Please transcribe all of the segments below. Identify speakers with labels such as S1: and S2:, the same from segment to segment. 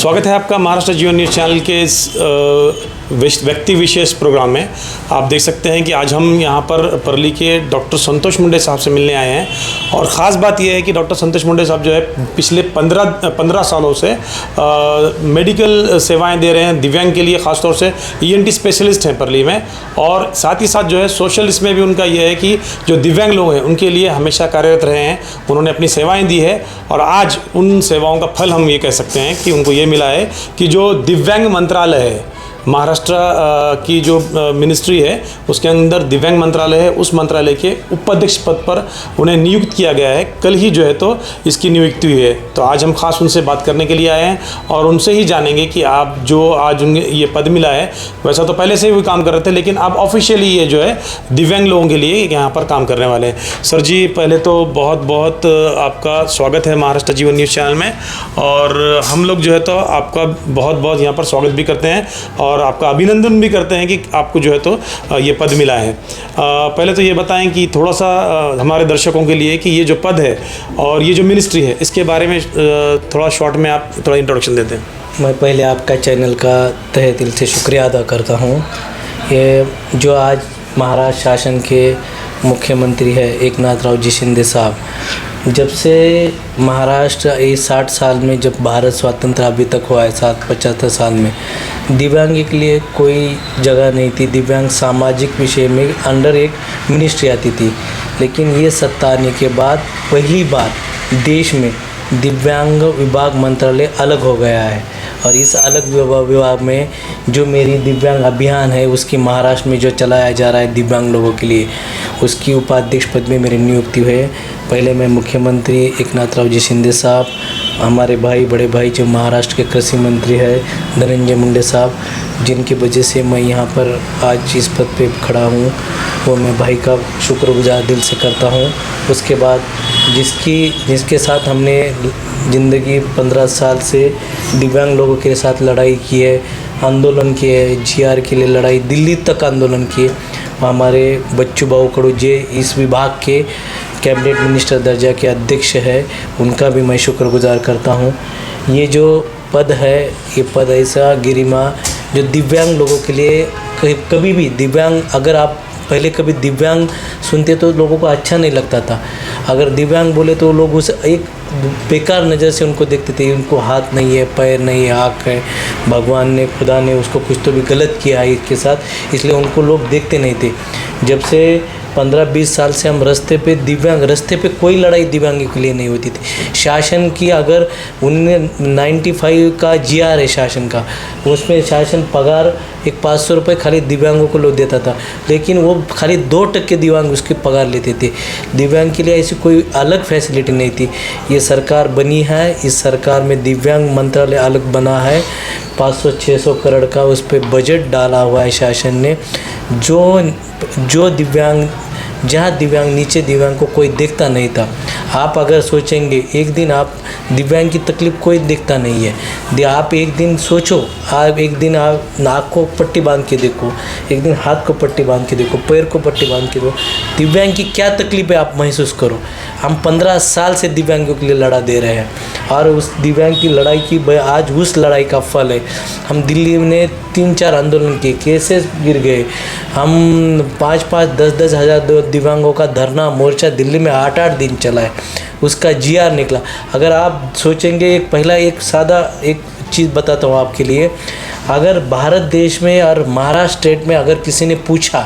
S1: स्वागत है आपका महाराष्ट्र जीवन न्यूज़ चैनल के इस व्यक्ति विशेष प्रोग्राम में। आप देख सकते हैं कि आज हम यहाँ पर परली के डॉक्टर संतोष मुंडे साहब से मिलने आए हैं और ख़ास बात यह है कि डॉक्टर संतोष मुंडे साहब जो है पिछले 15 सालों से मेडिकल सेवाएं दे रहे हैं दिव्यांग के लिए, ख़ासतौर से ENT स्पेशलिस्ट हैं परली में। और साथ ही साथ जो है सोशलिस्ट में भी उनका यह है कि जो दिव्यांग लोग हैं उनके लिए हमेशा कार्यरत रहे हैं, उन्होंने अपनी सेवाएँ दी है। और आज उन सेवाओं का फल हम ये कह सकते हैं कि उनको ये मिला है कि जो दिव्यांग मंत्रालय है, महाराष्ट्र की जो मिनिस्ट्री है उसके अंदर दिव्यांग मंत्रालय है, उस मंत्रालय के उपाध्यक्ष पद पर उन्हें नियुक्त किया गया है। कल ही जो है तो इसकी नियुक्ति हुई है। तो आज हम खास उनसे बात करने के लिए आए हैं और उनसे ही जानेंगे कि आप जो आज उन्हें ये पद मिला है, वैसा तो पहले से ही वो काम कर रहे थे, लेकिन अब ऑफिशियली ये जो है दिव्यांग लोगों के लिए यहाँ पर काम करने वाले हैं। सर जी, पहले तो बहुत बहुत आपका स्वागत है महाराष्ट्र जीवन न्यूज़ चैनल में, और हम लोग जो है तो आपका बहुत बहुत यहाँ पर स्वागत भी करते हैं और आपका अभिनंदन भी करते हैं कि आपको जो है तो ये पद मिला है। पहले तो ये बताएं कि थोड़ा सा हमारे दर्शकों के लिए कि ये जो पद है और ये जो मिनिस्ट्री है इसके बारे में थोड़ा शॉर्ट में आप थोड़ा इंट्रोडक्शन देते हैं।
S2: मैं पहले आपका चैनल का तहे दिल से शुक्रिया अदा करता हूँ। ये जो आज महाराष्ट्र शासन के मुख्यमंत्री है एकनाथरावजी शिंदे साहब, जब से महाराष्ट्र इस 60 साल में जब भारत स्वतंत्र अभी तक हुआ है, 75 साल में दिव्यांग के लिए कोई जगह नहीं थी। दिव्यांग सामाजिक विषय में अंडर एक मिनिस्ट्री आती थी, लेकिन ये सत्ता आने के बाद पहली बार देश में दिव्यांग विभाग मंत्रालय अलग हो गया है। और इस अलग विभाग में जो मेरी दिव्यांग अभियान है उसकी महाराष्ट्र में जो चलाया जा रहा है दिव्यांग लोगों के लिए, उसकी उपाध्यक्ष पद में मेरी नियुक्ति हुई है। पहले मैं मुख्यमंत्री एकनाथरावजी शिंदे साहब, हमारे भाई बड़े भाई जो महाराष्ट्र के कृषि मंत्री है धनंजय मुंडे साहब, जिनकी वजह से मैं यहाँ पर आज इस पद पे खड़ा हूँ, वो मैं भाई का शुक्रगुजार दिल से करता हूँ। उसके बाद जिसके साथ हमने ज़िंदगी 15 साल से दिव्यांग लोगों के साथ लड़ाई की है, आंदोलन किए है, GR के लिए लड़ाई, दिल्ली तक आंदोलन किए। हमारे बच्चू भाऊ कड़ू जे इस विभाग के कैबिनेट मिनिस्टर दर्जा के अध्यक्ष है, उनका भी मैं शुक्रगुजार करता हूँ। ये जो पद है, ये पद ऐसा गरिमा जो दिव्यांग लोगों के लिए कभी भी दिव्यांग, अगर आप पहले कभी दिव्यांग सुनते तो लोगों को अच्छा नहीं लगता था। अगर दिव्यांग बोले तो लोग उस एक बेकार नज़र से उनको देखते थे, उनको हाथ नहीं है, पैर नहीं है, आँख है, भगवान ने खुदा ने उसको कुछ तो भी गलत किया है इसके साथ, इसलिए उनको लोग देखते नहीं थे। जब से 15-20 साल से हम रास्ते पे कोई लड़ाई दिव्यांग के लिए नहीं होती थी। शासन की अगर 95 का GR है शासन का, उसमें शासन पगार एक 500 रुपये खाली दिव्यांगों को लोग देता था, लेकिन वो खाली 2% दिव्यांग उसकी पगार लेते थे। दिव्यांग के लिए ऐसी कोई अलग फैसिलिटी नहीं थी। ये सरकार बनी है, इस सरकार में दिव्यांग मंत्रालय अलग बना है, 500-600 करोड़ का उस पर बजट डाला हुआ है शासन ने। जो दिव्यांग, जहाँ दिव्यांग नीचे दिव्यांग को कोई देखता नहीं था, आप अगर सोचेंगे एक दिन आप दिव्यांग की तकलीफ़ कोई देखता नहीं है। आप एक दिन सोचो, आप एक दिन आप नाक को पट्टी बांध के देखो, एक दिन हाथ को पट्टी बांध के देखो, पैर को पट्टी बांध के देखो, दिव्यांग की क्या तकलीफ़ है आप महसूस करो। हम 15 साल से दिव्यांगों के लिए लड़ा दे रहे हैं और उस दिव्यांग की लड़ाई की आज उस लड़ाई का फल है। हम दिल्ली में 3-4 आंदोलन किए, केसेस गिर गए। हम 5-5, 10-10 हज़ार दिव्यांगों का धरना मोर्चा दिल्ली में 8-8 दिन चला है, उसका GR निकला। अगर आप सोचेंगे, एक सादा एक चीज़ बताता हूँ आपके लिए। अगर भारत देश में और महाराष्ट्र स्टेट में अगर किसी ने पूछा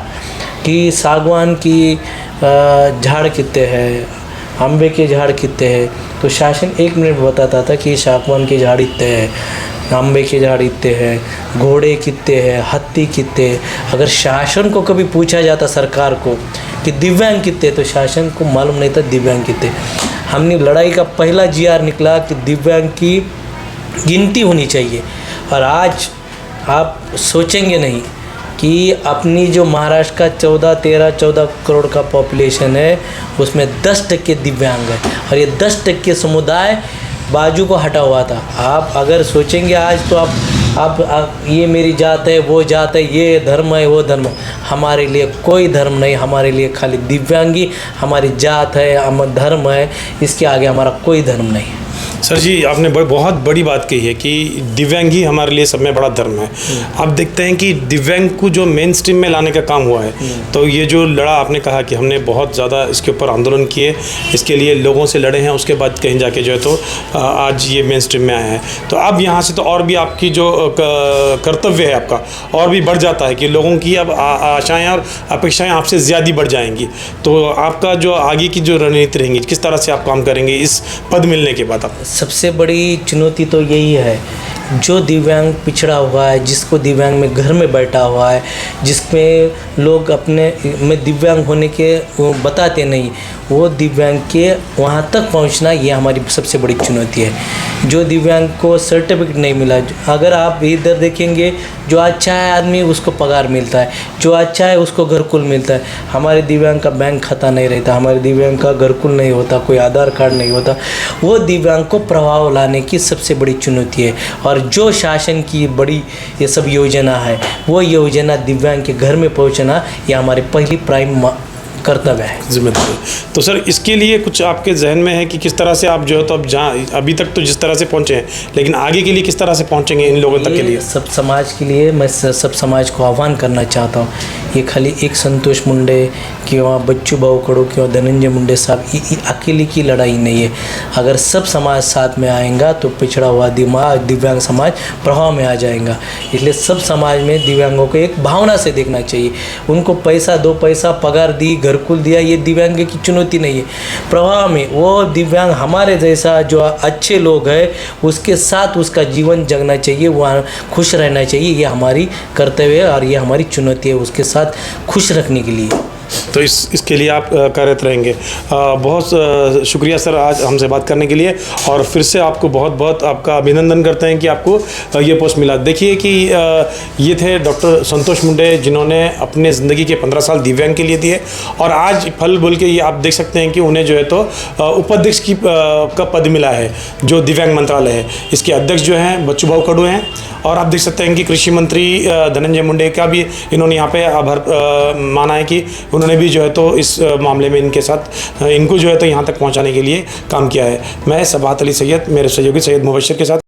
S2: कि सागवान की झाड़ कितने हैं, अम्बे के झाड़ कितने हैं, तो शासन 1 मिनट में बताता था कि सागवान के झाड़ इतने हैं, अम्बे के झाड़ इतने हैं, घोड़े कितने हैं, हाथी कितने हैं। अगर शासन को कभी पूछा जाता सरकार को कि दिव्यांग कितने, तो शासन को मालूम नहीं था दिव्यांग कितने। हमने लड़ाई का पहला GR निकला कि दिव्यांग की गिनती होनी चाहिए। और आज आप सोचेंगे नहीं कि अपनी जो महाराष्ट्र का 14 करोड़ का पॉपुलेशन है, उसमें 10% दिव्यांग है और ये 10% समुदाय बाजू को हटा हुआ था। आप अगर सोचेंगे आज तो आप ये मेरी जात है, वो जात है, ये धर्म है, वो धर्म है। हमारे लिए कोई धर्म नहीं, हमारे लिए खाली दिव्यांगी हमारी जात है, धर्म है, इसके आगे हमारा कोई धर्म नहीं है।
S1: सर जी, आपने बहुत बड़ी बात कही है कि दिव्यांग ही हमारे लिए सब में बड़ा धर्म है। आप देखते हैं कि दिव्यांग को जो मेन स्ट्रीम में लाने का काम हुआ है, तो ये जो लड़ा आपने कहा कि हमने बहुत ज़्यादा इसके ऊपर आंदोलन किए, इसके लिए लोगों से लड़े हैं, उसके बाद कहीं जाके जो है तो आज ये मेन स्ट्रीम में आया है। तो अब यहाँ से तो और भी आपकी जो कर्तव्य है आपका और भी बढ़ जाता है कि लोगों की अब आशाएँ और अपेक्षाएँ आपसे ज़्यादा बढ़ जाएंगी। तो आपका जो आगे की जो रणनीति रहेंगी, किस तरह से आप काम करेंगे इस पद मिलने के बाद? आप
S2: सबसे बड़ी चुनौती तो यही है, जो दिव्यांग पिछड़ा हुआ है, जिसको दिव्यांग में घर में बैठा हुआ है, जिसमें लोग अपने में दिव्यांग होने के वो बताते नहीं, वो दिव्यांग के वहाँ तक पहुँचना ये हमारी सबसे बड़ी चुनौती है। जो दिव्यांग को सर्टिफिकेट नहीं मिला, अगर आप इधर देखेंगे, जो अच्छा है आदमी उसको पगार मिलता है, जो अच्छा है उसको घरकुल मिलता है। हमारे दिव्यांग का बैंक खाता नहीं रहता, हमारे दिव्यांग का घरकुल नहीं होता, कोई आधार कार्ड नहीं होता। वो दिव्यांग को प्रभाव लाने की सबसे बड़ी चुनौती है। और जो शासन की बड़ी ये सब योजना है, वो योजना दिव्यांग के घर में पहुंचना ये हमारी पहली प्राइम कर्तव्य है,
S1: जिम्मेदारी। तो सर, इसके लिए कुछ आपके जहन में है कि किस तरह से आप जो है तो अब जहाँ अभी तक तो जिस तरह से पहुँचे हैं, लेकिन आगे के लिए किस तरह से पहुँचेंगे इन लोगों तक के लिए?
S2: सब समाज के लिए मैं सब समाज को आह्वान करना चाहता हूँ। ये खाली एक संतोष मुंडे किंवा बच्चू भाऊ कडू किंवा धनंजय मुंडे साहब ये अकेले की लड़ाई नहीं है। अगर सब समाज साथ में आएगा तो पिछड़ा हुआ दिव्यांग समाज प्रभाव में आ जाएगा। इसलिए सब समाज में दिव्यांगों को एक भावना से देखना चाहिए। उनको पैसा, 2 पैसा पगार दी, घरकुल दिया, ये दिव्यांग की चुनौती नहीं है। प्रभाव में वो दिव्यांग हमारे जैसा जो अच्छे लोग हैं उसके साथ उसका जीवन जगना चाहिए, वहाँ खुश रहना चाहिए। ये हमारी कर्तव्य है और ये हमारी चुनौती है उसके साथ खुश रखने के लिए।
S1: तो इसके लिए आप कार्यरत रहेंगे। बहुत शुक्रिया सर आज हमसे बात करने के लिए, और फिर से आपको बहुत बहुत आपका अभिनंदन करते हैं कि आपको ये पोस्ट मिला। देखिए कि ये थे डॉक्टर संतोष मुंडे, जिन्होंने अपने ज़िंदगी के 15 साल दिव्यांग के लिए दिए, और आज फल बोल के ये आप देख सकते हैं कि उन्हें जो है तो उपाध्यक्ष का पद मिला है जो दिव्यांग मंत्रालय है। इसके अध्यक्ष जो हैं बच्चू भाऊ कडू हैं, और आप देख सकते हैं कि कृषि मंत्री धनंजय मुंडे का भी इन्होंने यहाँ पे आभार माना है कि उन्होंने भी जो है तो इस मामले में इनके साथ इनको जो है तो यहाँ तक पहुँचाने के लिए काम किया है। मैं सबात अली सैयद, मेरे सहयोगी सैयद मुबशर के साथ